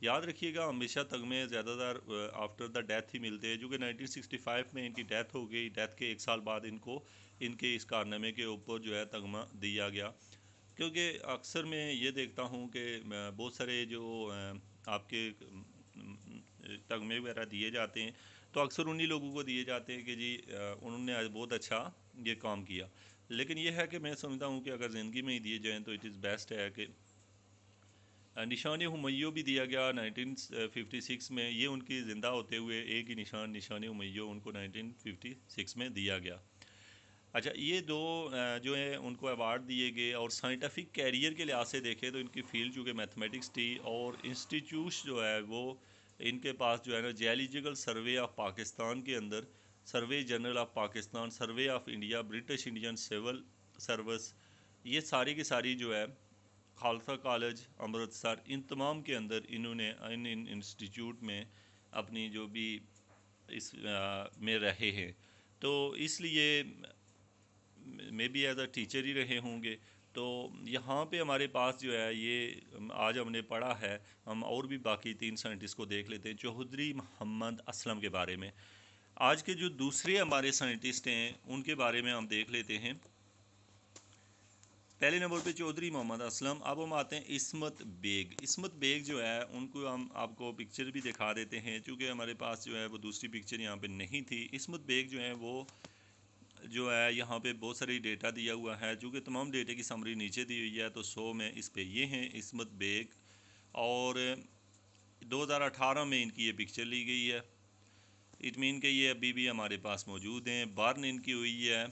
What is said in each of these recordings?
یاد رکھیے گا ہمیشہ تگمے زیادہ تر آفٹر دا ڈیتھ ہی ملتے ہیں، جو کہ 1965 میں ان کی ڈیتھ ہو گئی، ڈیتھ کے 1 سال بعد ان کو ان کے اس کارنامے کے اوپر جو ہے تگمہ دیا گیا۔ کیونکہ اکثر میں یہ دیکھتا ہوں کہ بہت سارے جو آپ کے تگمے وغیرہ دیے جاتے ہیں تو اکثر انہی لوگوں کو دیے جاتے ہیں کہ جی انہوں نے بہت اچھا یہ کام کیا، لیکن یہ ہے کہ میں سمجھتا ہوں کہ اگر زندگی میں ہی دیے جائیں تو اٹ از بیسٹ ہے کہ نشان ہمیوں بھی دیا گیا 1956 میں، یہ ان کی زندہ ہوتے ہوئے ایک ہی نشان ہمیوں ان کو 1956 میں دیا گیا۔ اچھا یہ دو جو ہیں ان کو ایوارڈ دیے گئے، اور سائنٹیفک کیریئر کے لحاظ سے دیکھیں تو ان کی فیلڈ جو کہ میتھمیٹکس تھی، اور انسٹیٹیوٹس جو ہے وہ ان کے پاس جو ہے نا جیولوجیکل سروے آف پاکستان کے اندر، survey general of Pakistan, survey of India, British Indian civil service, یہ ساری کی ساری جو ہے خالصہ کالج امرتسر، ان تمام کے اندر انہوں نے ان انسٹیٹیوٹ میں اپنی جو بھی اس میں رہے ہیں، تو اس لیے میں بھی ایز اے ٹیچر ہی رہے ہوں گے۔ تو یہاں پہ ہمارے پاس جو ہے یہ آج ہم نے پڑھا ہے، ہم اور بھی باقی 3 سائنٹسٹ کو دیکھ لیتے ہیں۔ چوہدری محمد اسلم کے بارے میں، آج کے جو دوسرے ہمارے سائنٹسٹ ہیں ان کے بارے میں ہم دیکھ لیتے ہیں۔ پہلے نمبر پہ چوہدری محمد اسلم۔ اب ہم آتے ہیں عصمت بیگ۔ عصمت بیگ جو ہے ان کو ہم آپ کو پکچر بھی دکھا دیتے ہیں، چونکہ ہمارے پاس جو ہے وہ دوسری پکچر یہاں پہ نہیں تھی۔ عصمت بیگ جو ہے وہ جو ہے یہاں پہ بہت ساری ڈیٹا دیا ہوا ہے، چونکہ تمام ڈیٹے کی سمری نیچے دی ہوئی ہے تو 100 میں اس پہ یہ ہیں عصمت بیگ، اور 2018 میں ان کی یہ پکچر لی گئی ہے۔ اٹ مین کہ یہ ابھی بھی ہمارے پاس موجود ہیں۔ بارن ان کی ہوئی ہے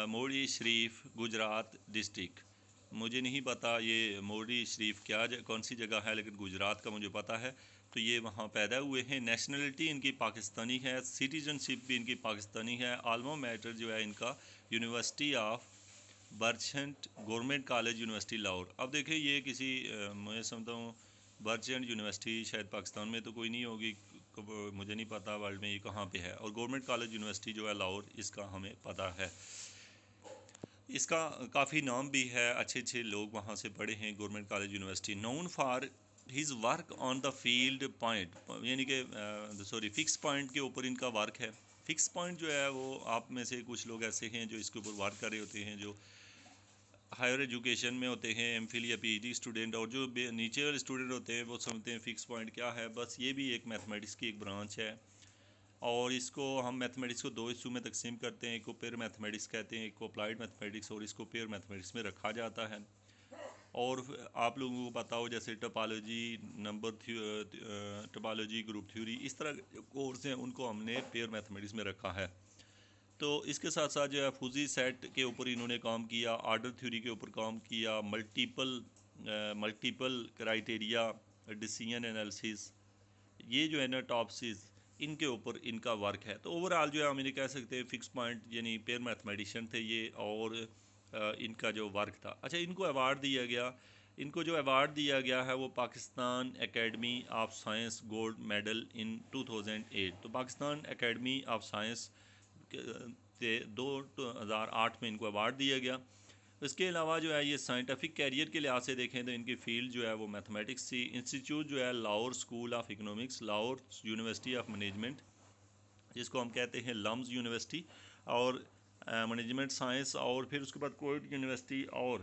موڑی شریف گجرات ڈسٹرکٹ، مجھے نہیں پتا یہ موڑی شریف کون سی جگہ ہے، لیکن گجرات کا مجھے پتا ہے۔ تو یہ وہاں پیدا ہوئے ہیں۔ نیشنلٹی ان کی پاکستانی ہے، سٹیزن شپ بھی ان کی پاکستانی ہے۔ آلما میٹر جو ہے ان کا یونیورسٹی آف برچنٹ گورنمنٹ کالج یونیورسٹی لاہور۔ اب دیکھیں یہ کسی میں سمجھتا ہوں برچنٹ یونیورسٹی شاید پاکستان میں تو کوئی نہیں ہوگی، مجھے نہیں پتا ورلڈ میں یہ کہاں پہ ہے، اور گورنمنٹ کالج یونیورسٹی جو ہے لاہور، اس کا ہمیں پتا ہے۔ اس کا کافی نام بھی ہے، اچھے اچھے لوگ وہاں سے پڑھے ہیں government college university. Known for his work on the field point, یعنی کہ فکس پوائنٹ کے اوپر ان کا ورک ہے۔ فکس پوائنٹ جو ہے وہ آپ میں سے کچھ لوگ ایسے ہیں جو اس کے اوپر ورک کر رہے ہوتے ہیں، جو ہائر ایجوکیشن میں ہوتے ہیں، ایم فل یا پی ایچ ڈی اسٹوڈنٹ، اور جو نیچے والے اسٹوڈنٹ ہوتے ہیں وہ سمجھتے ہیں فکس پوائنٹ کیا ہے، بس یہ بھی ایک میتھمیٹکس کی ایک برانچ ہے، اور اس کو ہم میتھمیٹکس کو 2 حصوں میں تقسیم کرتے ہیں، ایک کو پیئر میتھمیٹکس کہتے ہیں، ایک کو اپلائیڈ میتھمیٹکس، اور اس کو پیئر میتھمیٹکس میں رکھا جاتا ہے۔ اور آپ لوگوں کو پتا ہو جیسے ٹپالوجی، ٹپالوجی، گروپ تھیوری، اس طرح کے کورس ہیں ان کو ہم نے پیئر میتھمیٹکس میں رکھا ہے۔ تو اس کے ساتھ ساتھ جو ہے فوزی سیٹ کے اوپر انہوں نے کام کیا، آرڈر تھیوری کے اوپر کام کیا، ملٹیپل کرائٹیریا، ڈیسیژن انالیسس، یہ جو ہے نا ٹاپسز، ان کے اوپر ان کا ورک ہے۔ تو اوورآل جو ہے ہم انہیں کہہ سکتے ہیں فکس پوائنٹ یعنی پیئر میتھمیٹیشین تھے یہ، اور ان کا جو ورک تھا۔ اچھا ان کو ایوارڈ دیا گیا، ان کو جو ایوارڈ دیا گیا ہے وہ Pakistan academy of science gold medal in 2008، تو پاکستان اکیڈمی آف سائنس کے 2008 میں ان کو ایوارڈ دیا گیا۔ اس کے علاوہ جو ہے یہ سائنٹیفک کیریئر کے لحاظ سے دیکھیں تو ان کی فیلڈ جو ہے وہ میتھمیٹکس تھی۔ انسٹیٹیوٹ جو ہے Lahore school of economics, Lahore university of management, جس کو ہم کہتے ہیں لمز یونیورسٹی، اور مینجمنٹ سائنس، اور پھر اس کے بعد کوئٹ یونیورسٹی، اور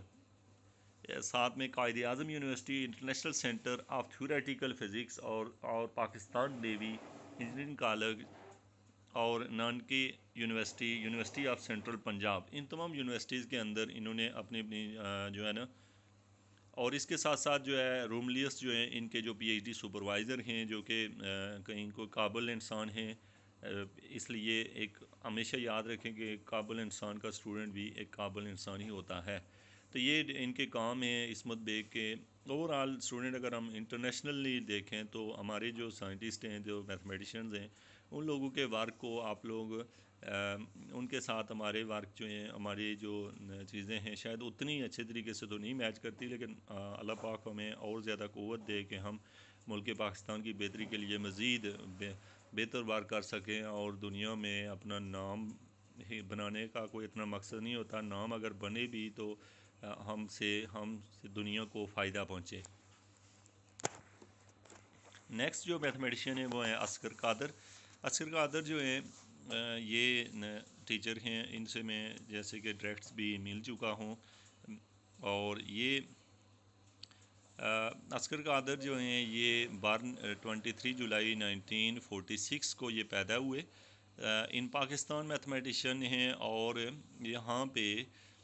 ساتھ میں Quaid Azam university, international centre of theoretical physics, اور پاکستان نیوی انجینئرنگ کالج، اور نانکی university, university of central Punjab, ان تمام یونیورسٹیز کے اندر انہوں نے اپنی جو ہے نا، اور اس کے ساتھ ساتھ جو ہے روملیس جو ہیں ان کے جو پی ایچ ڈی سپروائزر ہیں، جو کہ کہیں کو قابل انسان ہیں، اس لیے ایک ہمیشہ یاد رکھیں کہ ایک قابل انسان کا اسٹوڈنٹ بھی ایک قابل انسان ہی ہوتا ہے۔ تو یہ ان کے کام ہیں عصمت بیگ کے۔ اوورآل اسٹوڈنٹ اگر ہم انٹرنیشنلی دیکھیں تو ہمارے جو سائنٹسٹ ہیں، جو میتھمیٹیشینز ہیں، ان لوگوں کے ورک کو آپ لوگ ان کے ساتھ ہمارے ورک جو ہیں، ہماری جو چیزیں ہیں شاید اتنی اچھے طریقے سے تو نہیں میچ کرتی، لیکن اللہ پاک ہمیں اور زیادہ قوت دے کہ ہم ملک پاکستان کی بہتری کے لیے مزید بہتر ورک کر سکیں، اور دنیا میں اپنا نام ہی بنانے کا کوئی اتنا مقصد نہیں ہوتا، نام اگر بنے بھی تو ہم سے دنیا کو فائدہ پہنچے۔ نیکسٹ جو میتھمیٹیشین ہیں وہ ہیں عسکر قادر. عسکر قادر جو ہیں یہ ٹیچر ہیں، ان سے میں جیسے کہ ڈائریکٹس بھی مل چکا ہوں. اور یہ عسکر قادر جو ہیں یہ 23 جولائی 1946 کو یہ پیدا ہوئے. ان پاکستان میتھمیٹیشین ہیں، اور یہاں پہ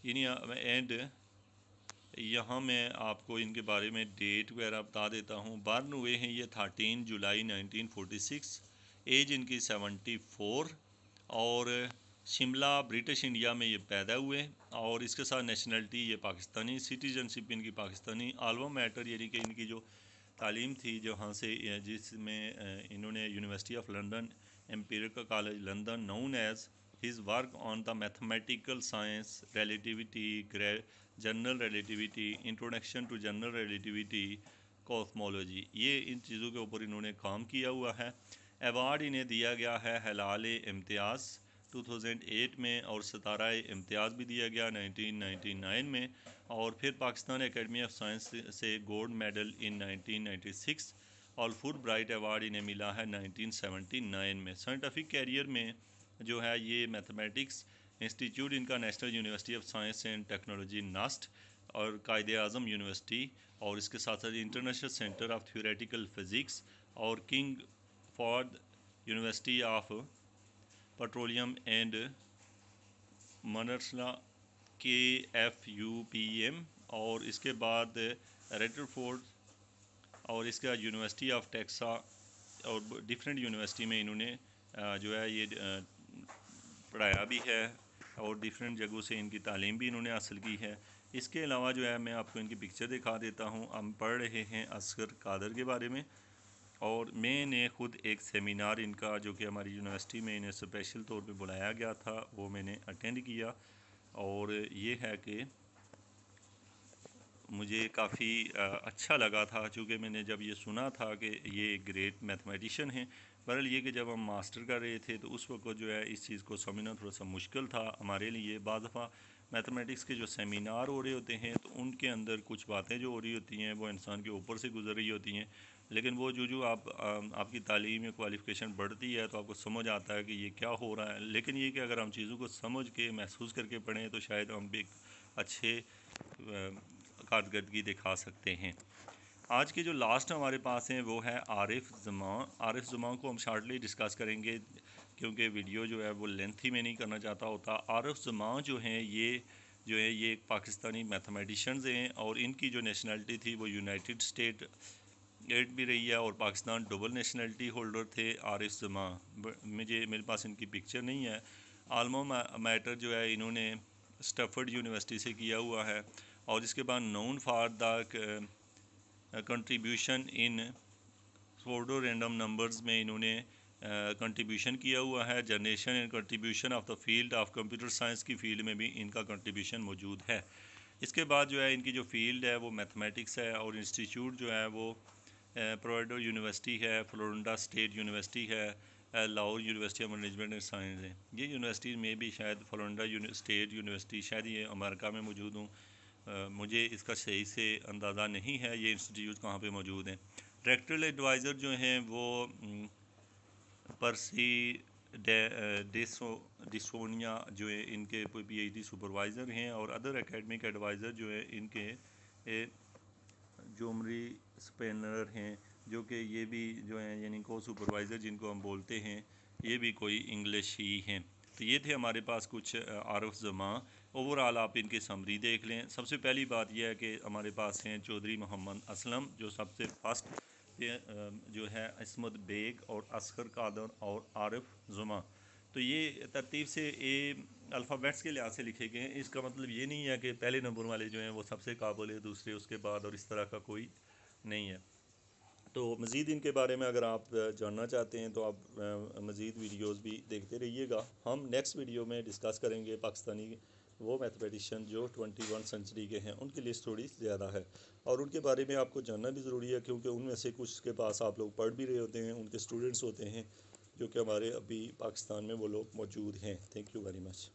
اینڈ یہاں میں آپ کو ان کے بارے میں ڈیٹ وغیرہ بتا دیتا ہوں. بارن ہوئے ہیں یہ 13 جولائی 1946، ایج ان کی 74، اور شملہ برٹش انڈیا میں یہ پیدا ہوئے. اور اس کے ساتھ نیشنلٹی یہ پاکستانی، سٹیزن شپ ان کی پاکستانی. الما میٹر یعنی کہ ان کی جو تعلیم تھی جہاں سے جس میں انہوں نے university of London, Imperial college London, known as his work on the mathematical science, relativity, general relativity, introduction to general relativity, cosmology, یہ ان چیزوں کے اوپر انہوں نے کام کیا ہوا ہے. ایوارڈ انہیں دیا گیا ہے ہلال امتیاز 2008 میں، اور ستارہ امتیاز بھی دیا گیا 1999 میں، اور پھر پاکستان اکیڈمی آف سائنس سے گولڈ میڈل ان 1996، اور فل برائٹ ایوارڈ انہیں ملا ہے 1979 میں. سائنٹیفک کیریئر میں جو ہے یہ میتھمیٹکس انسٹیٹیوٹ ان کا national university of science and technology NUST, اور قائد اعظم یونیورسٹی، اور اس کے ساتھ ساتھ international centre of theoretical physics, اور King Fahd university of petroleum and minerals KFUPM، اور اس کے بعد ریڈرفورڈ، اور اس کا یونیورسٹی آف ٹیکسا، اور ڈفرینٹ یونیورسٹی میں انہوں نے جو ہے یہ پڑھایا بھی ہے، اور ڈفرینٹ جگہوں سے ان کی تعلیم بھی انہوں نے حاصل کی ہے. اس کے علاوہ جو ہے میں آپ کو ان کی پکچر دکھا دیتا ہوں. ہم پڑھ رہے ہیں عسکر قادر کے بارے میں، اور میں نے خود ایک سیمینار ان کا جو کہ ہماری یونیورسٹی میں انہیں اسپیشل طور پہ بلایا گیا تھا وہ میں نے اٹینڈ کیا. اور یہ ہے کہ مجھے کافی اچھا لگا تھا، چونکہ میں نے جب یہ سنا تھا کہ یہ گریٹ میتھمیٹیشین ہیں. بہرحال یہ کہ جب ہم ماسٹر کر رہے تھے تو اس وقت جو ہے اس چیز کو سمجھنا تھوڑا سا مشکل تھا ہمارے لیے. بعض دفعہ میتھمیٹکس کے جو سیمینار ہو رہے ہوتے ہیں تو ان کے اندر کچھ باتیں جو ہو رہی ہوتی ہیں وہ انسان کے اوپر سے گزر رہی ہوتی ہیں، لیکن وہ جو آپ کی تعلیم یا کوالیفیکیشن بڑھتی ہے تو آپ کو سمجھ آتا ہے کہ یہ کیا ہو رہا ہے. لیکن یہ کہ اگر ہم چیزوں کو سمجھ کے محسوس کر کے پڑھیں تو شاید ہم بھی ایک اچھے کارکردگی دکھا سکتے ہیں. آج کے جو لاسٹ ہمارے پاس ہیں وہ ہے عارف زمان. عارف زمان کو ہم شارٹلی ڈسکس کریں گے کیونکہ ویڈیو جو ہے وہ لینتھی میں نہیں کرنا چاہتا ہوتا. عارف زمان جو ہیں یہ ایک پاکستانی میتھمیٹیشنز ہیں، اور ان کی جو نیشنلٹی تھی وہ یونائٹڈ اسٹیٹ بھی رہی ہے، اور پاکستان ڈبل نیشنلٹی ہولڈر تھے عارف زمان. میرے پاس ان کی پکچر نہیں ہے. الما میٹر جو ہے انہوں نے اسٹیفرڈ یونیورسٹی سے کیا ہوا ہے، اور اس کے بعد known for the contribution in pseudo random numbers میں انہوں نے کنٹریبیوشن کیا ہوا ہے. Generation and contribution of the field of computer science کی فیلڈ میں بھی ان کا کنٹریبیوشن موجود ہے. اس کے بعد جو ہے ان کی جو فیلڈ ہے وہ میتھمیٹکس ہے، اور انسٹیٹیوٹ جو ہے وہ پرووائڈر یونیورسٹی ہے، فلورنڈا اسٹیٹ یونیورسٹی ہے، Lahore university of management and science ہے. یہ یونیورسٹی میں بھی شاید فلورنڈا اسٹیٹ یونیورسٹی شاید یہ امریکہ میں موجود ہوں، مجھے اس کا صحیح سے اندازہ نہیں ہے یہ انسٹیٹیوٹ کہاں پہ موجود ہیں. ریکٹرل ایڈوائزر جو ہیں وہ پرسی ڈسونیا جو ہے ان کے PhD سپروائزر ہیں، اور ادر اکیڈمک ایڈوائزر جو ہے ان کے جومری سپینر ہیں، جو کہ یہ بھی جو ہیں یعنی کو سپروائزر جن کو ہم بولتے ہیں یہ بھی کوئی انگلش ہی ہیں. تو یہ تھے ہمارے پاس کچھ عارف زمان. اوورآل آپ ان کی سمری دیکھ لیں. سب سے پہلی بات یہ ہے کہ ہمارے پاس ہیں چودھری محمد اسلم جو سب سے فرسٹ جو ہے عصمت بیگ اور عسکر قادر اور عارف زمان. تو یہ ترتیب سے الفابیٹس کے لحاظ سے لکھے گئے ہیں. اس کا مطلب یہ نہیں ہے کہ پہلے نمبر والے جو ہیں وہ سب سے قابل ہے، دوسرے اس کے بعد، اور اس طرح کا کوئی نہیں ہے. تو مزید ان کے بارے میں اگر آپ جاننا چاہتے ہیں تو آپ مزید ویڈیوز بھی دیکھتے رہیے گا. ہم نیکسٹ ویڈیو میں ڈسکس کریں گے پاکستانی وہ میتھمیٹیشین جو 21 سینچری کے ہیں، ان کی لسٹ تھوڑی زیادہ ہے، اور ان کے بارے میں آپ کو جاننا بھی ضروری ہے کیونکہ ان میں سے کچھ کے پاس آپ لوگ پڑھ بھی رہے ہوتے ہیں، ان کے اسٹوڈنٹس ہوتے ہیں جو کہ ہمارے ابھی پاکستان میں وہ لوگ موجود ہیں. Thank you very much.